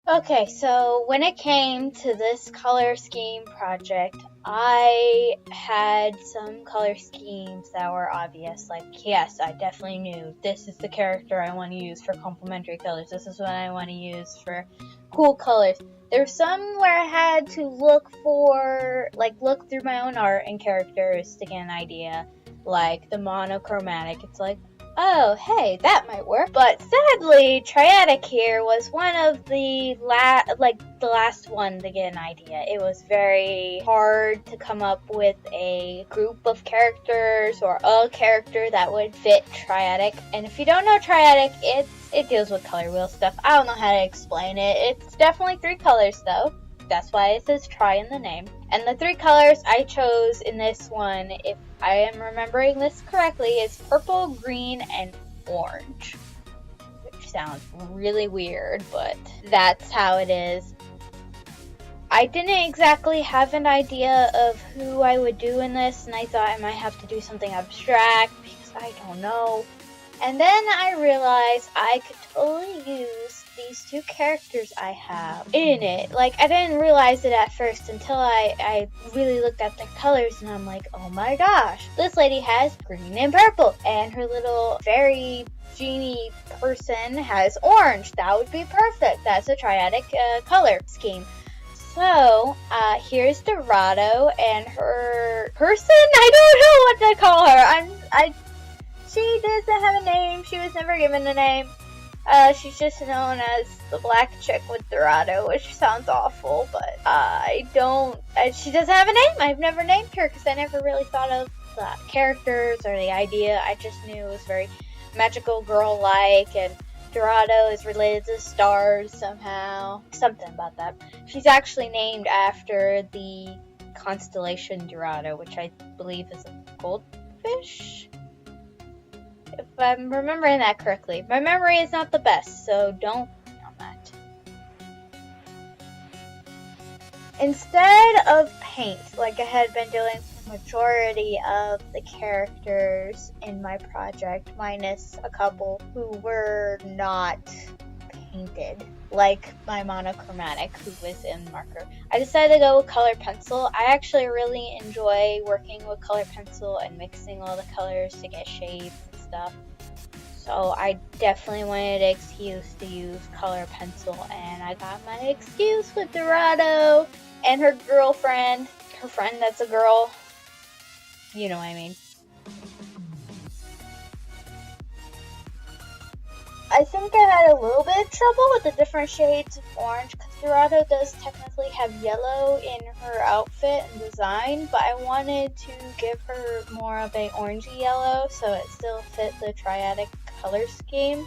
Okay, so when it came to this color scheme project, I had some color schemes that were obvious. Like, yes, I definitely knew this is the character I want to use for complementary colors. This is what I want to use for cool colors. There's some where I had to look through my own art and characters to get an idea. Like the monochromatic, it's like, oh, hey, that might work. But sadly, Triadic here was one of the last one to get an idea. It was very hard to come up with a group of characters or a character that would fit Triadic. And if you don't know Triadic, it deals with color wheel stuff. I don't know how to explain it. It's definitely 3 colors though. That's why it says tri in the name. And the 3 colors I chose in this one, if I am remembering this correctly, is purple, green, and orange. Which sounds really weird, but that's how it is. I didn't exactly have an idea of who I would do in this, and I thought I might have to do something abstract because I don't know. And then I realized I could totally use these 2 characters I have in it. Like, I didn't realize it at first until I really looked at the colors, and I'm like, oh my gosh, this lady has green and purple, and her little fairy genie person has orange. That would be perfect. That's a triadic color scheme. So, here's Dorado and her person. I don't know what to call her. She doesn't have a name. She was never given a name. She's just known as the black chick with Dorado, which sounds awful, but she doesn't have a name. I've never named her because I never really thought of the characters or the idea. I just knew it was very magical girl-like, and Dorado is related to stars somehow. Something about that. She's actually named after the constellation Dorado, which I believe is a goldfish? If I'm remembering that correctly. My memory is not the best, so don't on that. Instead of paint, like I had been doing for the majority of the characters in my project, minus a couple who were not painted, like my monochromatic who was in marker, I decided to go with color pencil. I actually really enjoy working with color pencil and mixing all the colors to get shades and stuff. So I definitely wanted an excuse to use color pencil, and I got my excuse with Dorado and her girlfriend. Her friend that's a girl. You know what I mean. I think I had a little bit of trouble with the different shades of orange because Dorado does technically have yellow in her outfit and design, but I wanted to give her more of a orangey yellow so it still fit the triadic color scheme.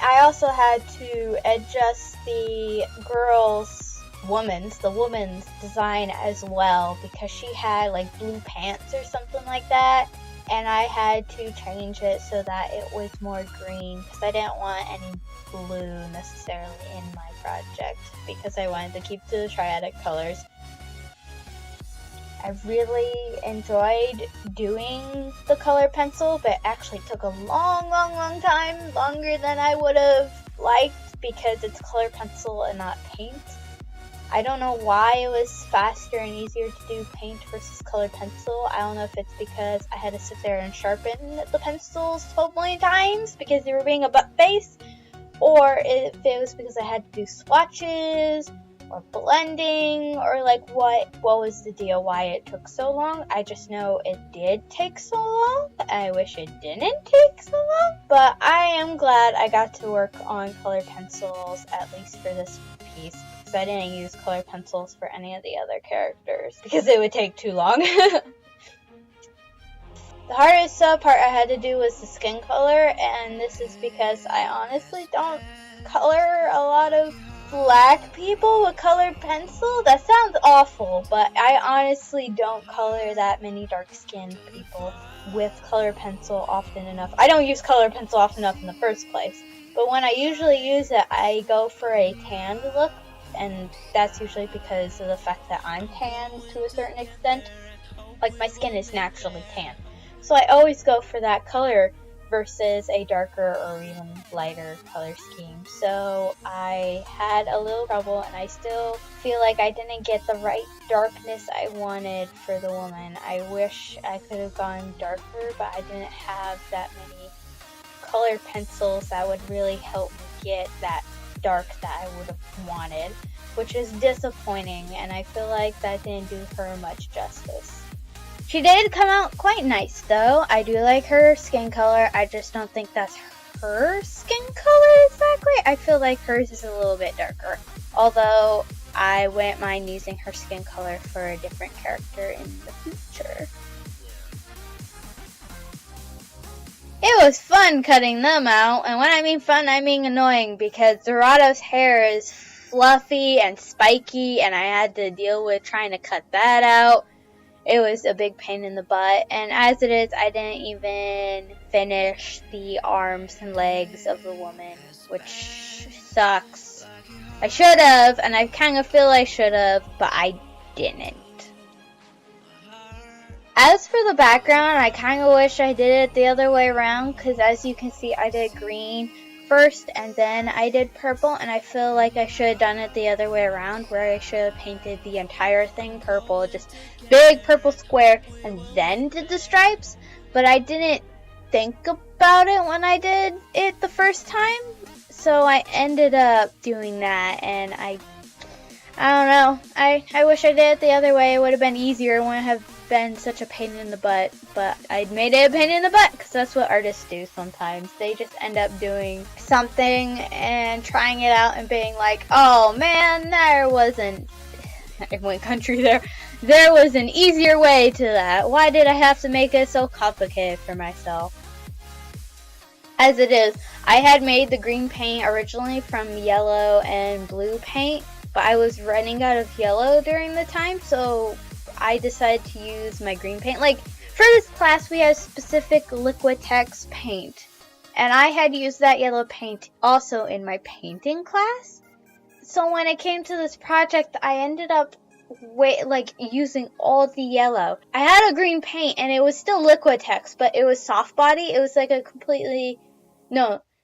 I also had to adjust the woman's design as well because she had like blue pants or something like that. And I had to change it so that it was more green because I didn't want any blue necessarily in my project because I wanted to keep to the triadic colors. I really enjoyed doing the color pencil, but it actually took a long time, longer than I would have liked because it's color pencil and not paint. I don't know why it was faster and easier to do paint versus color pencil. I don't know if it's because I had to sit there and sharpen the pencils 12 million times because they were being a butt face, or if it was because I had to do swatches or blending, or like what was the deal, why it took so long. I just know it did take so long. I wish it didn't take so long, but I am glad I got to work on color pencils, at least for this piece. I didn't use color pencils for any of the other characters because it would take too long. The hardest part I had to do was the skin color, and this is because I honestly don't color a lot of black people with colored pencil. That sounds awful, but I honestly don't color that many dark-skinned people with color pencil often enough. I don't use color pencil often enough in the first place, but when I usually use it, I go for a tanned look. And that's usually because of the fact that I'm tanned to a certain extent. Like, my skin is naturally tan. So I always go for that color versus a darker or even lighter color scheme. So I had a little trouble, and I still feel like I didn't get the right darkness I wanted for the woman. I wish I could have gone darker, but I didn't have that many colored pencils that would really help me get that dark that I would have wanted, which is disappointing, and I feel like that didn't do her much justice. She did come out quite nice though. I do like her skin color. I just don't think that's her skin color exactly. I feel like hers is a little bit darker. Although I wouldn't mind using her skin color for a different character in the future. It was fun cutting them out, and when I mean fun, I mean annoying, because Dorado's hair is fluffy and spiky, and I had to deal with trying to cut that out. It was a big pain in the butt, and as it is, I didn't even finish the arms and legs of the woman, which sucks. I should have, and I kind of feel I should have, but I didn't. As for the background, I kind of wish I did it the other way around, because as you can see, I did green first, and then I did purple, and I feel like I should have done it the other way around, where I should have painted the entire thing purple, just big purple square, and then did the stripes, but I didn't think about it when I did it the first time, so I ended up doing that, and I don't know, I wish I did it the other way. It would have been easier. It wouldn't have been such a pain in the butt, but I made it a pain in the butt because that's what artists do sometimes. They just end up doing something and trying it out and being like, oh man, there wasn't, I went country there, there was an easier way to that. Why did I have to make it so complicated for myself? As it is, I had made the green paint originally from yellow and blue paint, but I was running out of yellow during the time, so I decided to use my green paint. Like, for this class, we had specific Liquitex paint, and I had used that yellow paint also in my painting class. So when it came to this project, I ended up using all the yellow. I had a green paint, and it was still Liquitex, but it was soft body. It was like a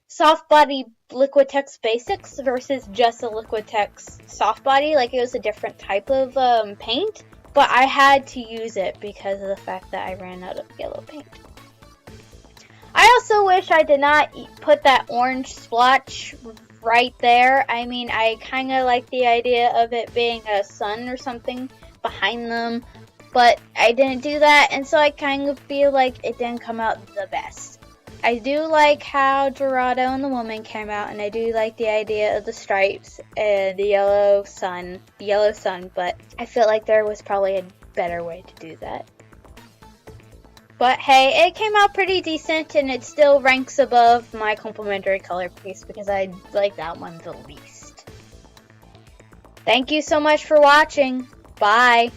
soft body Liquitex Basics versus just a Liquitex soft body. Like, it was a different type of paint. But I had to use it because of the fact that I ran out of yellow paint. I also wish I did not put that orange splotch right there. I mean, I kind of like the idea of it being a sun or something behind them, but I didn't do that, and so I kind of feel like it didn't come out the best. I do like how Dorado and the woman came out, and I do like the idea of the stripes and the yellow sun, but I feel like there was probably a better way to do that. But hey, it came out pretty decent, and it still ranks above my complementary color piece because I like that one the least. Thank you so much for watching. Bye!